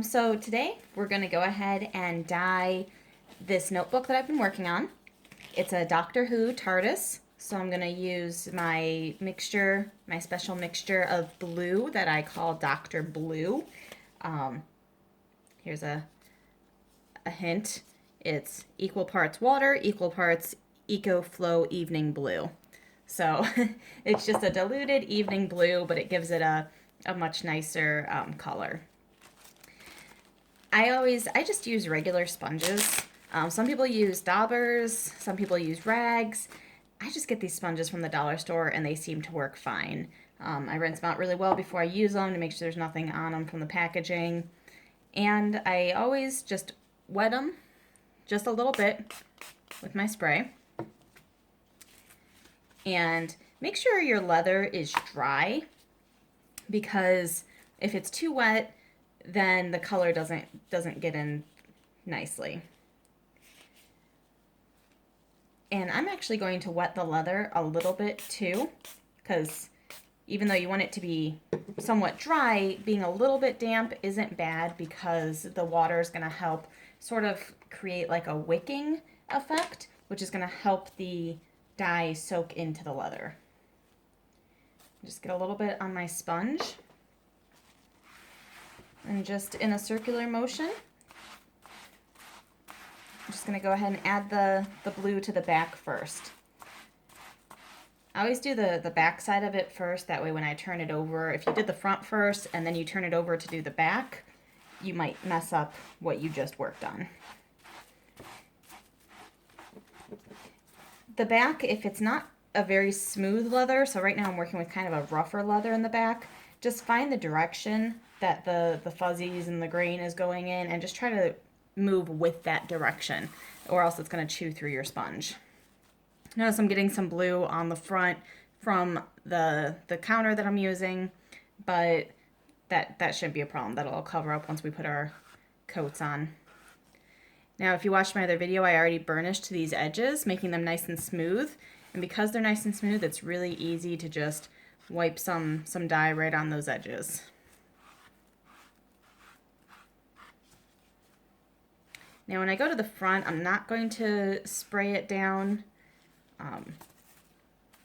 So today we're going to go ahead and dye this notebook that I've been working on. It's a Doctor Who TARDIS, so I'm going to use my mixture, my special mixture of blue that I call Dr. Blue. Here's a hint. It's equal parts water, equal parts Eco Flo Evening Blue. So it's just a diluted evening blue, but it gives it a much nicer color. I just use regular sponges. Some people use daubers, some people use rags. I just get these sponges from the dollar store and they seem to work fine. I rinse them out really well before I use them to make sure there's nothing on them from the packaging. And I always just wet them just a little bit with my spray. And make sure your leather is dry, because if it's too wet, then the color doesn't get in nicely. And I'm actually going to wet the leather a little bit too, because even though you want it to be somewhat dry, being a little bit damp isn't bad, because the water is going to help sort of create like a wicking effect, which is going to help the dye soak into the leather. Just get a little bit on my sponge. And just in a circular motion, I'm just going to go ahead and add the blue to the back first. I always do the back side of it first, that way when I turn it over, if you did the front first and then you turn it over to do the back, you might mess up what you just worked on. The back, if it's not a very smooth leather, so right now I'm working with kind of a rougher leather in the back, just find the direction that the fuzzies and the grain is going in and just try to move with that direction, or else it's going to chew through your sponge. Notice I'm getting some blue on the front from the counter that I'm using, but that shouldn't be a problem. That'll all cover up once we put our coats on. Now, if you watched my other video, I already burnished these edges, making them nice and smooth. And because they're nice and smooth, it's really easy to just wipe some dye right on those edges. Now when I go to the front, I'm not going to spray it down.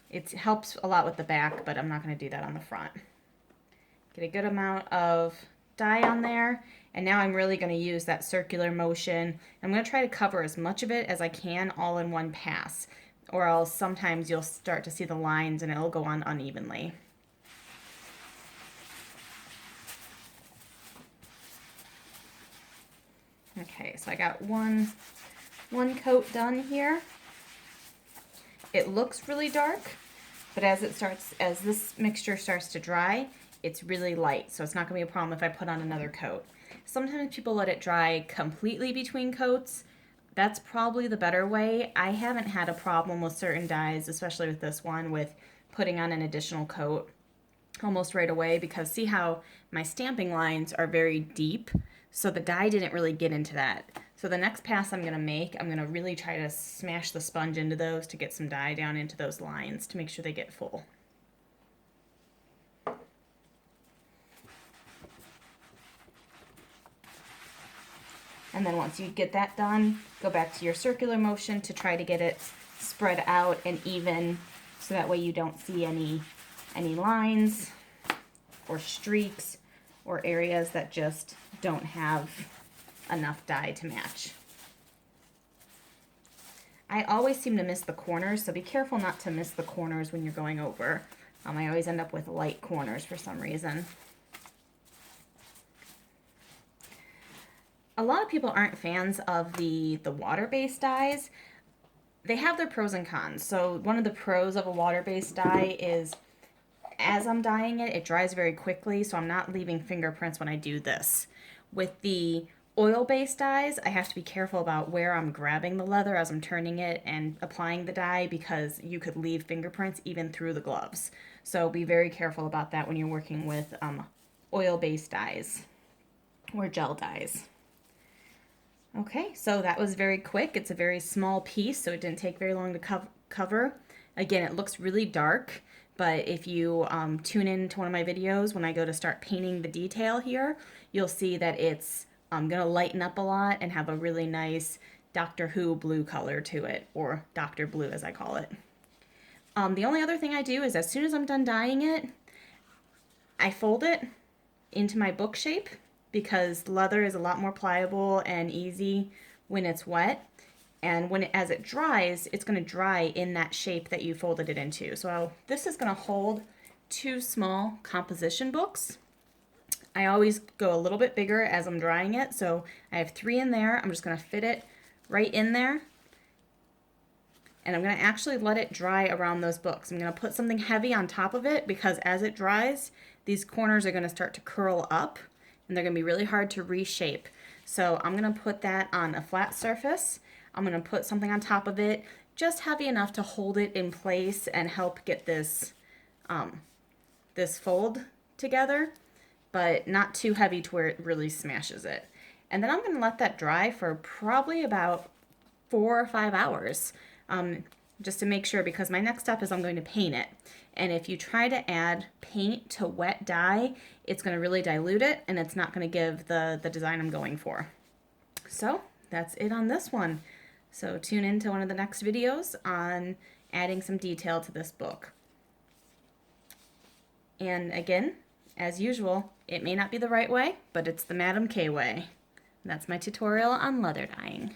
It helps a lot with the back, but I'm not going to do that on the front. Get a good amount of dye on there, and now I'm really going to use that circular motion. I'm going to try to cover as much of it as I can all in one pass, or else sometimes you'll start to see the lines and it'll go on unevenly. Okay, so I got one coat done here. It looks really dark, but as this mixture starts to dry, it's really light, so it's not going to be a problem if I put on another coat. Sometimes people let it dry completely between coats. That's probably the better way. I haven't had a problem with certain dyes, especially with this one, with putting on an additional coat almost right away, because see how my stamping lines are very deep, so the dye didn't really get into that. So the next pass I'm going to make, I'm going to really try to smash the sponge into those to get some dye down into those lines to make sure they get full. And then once you get that done, go back to your circular motion to try to get it spread out and even, so that way you don't see any lines or streaks or areas that just don't have enough dye to match. I always seem to miss the corners, so be careful not to miss the corners when you're going over. I always end up with light corners for some reason. A lot of people aren't fans of the water-based dyes. They have their pros and cons. So one of the pros of a water-based dye is, as I'm dyeing it, it dries very quickly, so I'm not leaving fingerprints when I do this. With the oil-based dyes, I have to be careful about where I'm grabbing the leather as I'm turning it and applying the dye, because you could leave fingerprints even through the gloves. So be very careful about that when you're working with oil-based dyes or gel dyes. Okay, so that was very quick. It's a very small piece, so it didn't take very long to cover. Again, it looks really dark, but if you tune in to one of my videos when I go to start painting the detail here, you'll see that it's gonna lighten up a lot and have a really nice Doctor Who blue color to it, or Doctor Blue as I call it. The only other thing I do is as soon as I'm done dyeing it, I fold it into my book shape because leather is a lot more pliable and easy when it's wet. And as it dries, it's going to dry in that shape that you folded it into. So this is going to hold 2 small composition books. I always go a little bit bigger as I'm drying it. So I have 3 in there. I'm just going to fit it right in there. And I'm going to actually let it dry around those books. I'm going to put something heavy on top of it because as it dries, these corners are going to start to curl up and they're going to be really hard to reshape. So I'm going to put that on a flat surface. I'm going to put something on top of it, just heavy enough to hold it in place and help get this, this fold together, but not too heavy to where it really smashes it. And then I'm going to let that dry for probably about 4 or 5 hours. Just to make sure, because my next step is I'm going to paint it. And if you try to add paint to wet dye, it's going to really dilute it and it's not going to give the design I'm going for. So that's it on this one. So tune in to one of the next videos on adding some detail to this book. And again, as usual, it may not be the right way, but it's the Madam K way. That's my tutorial on leather dyeing.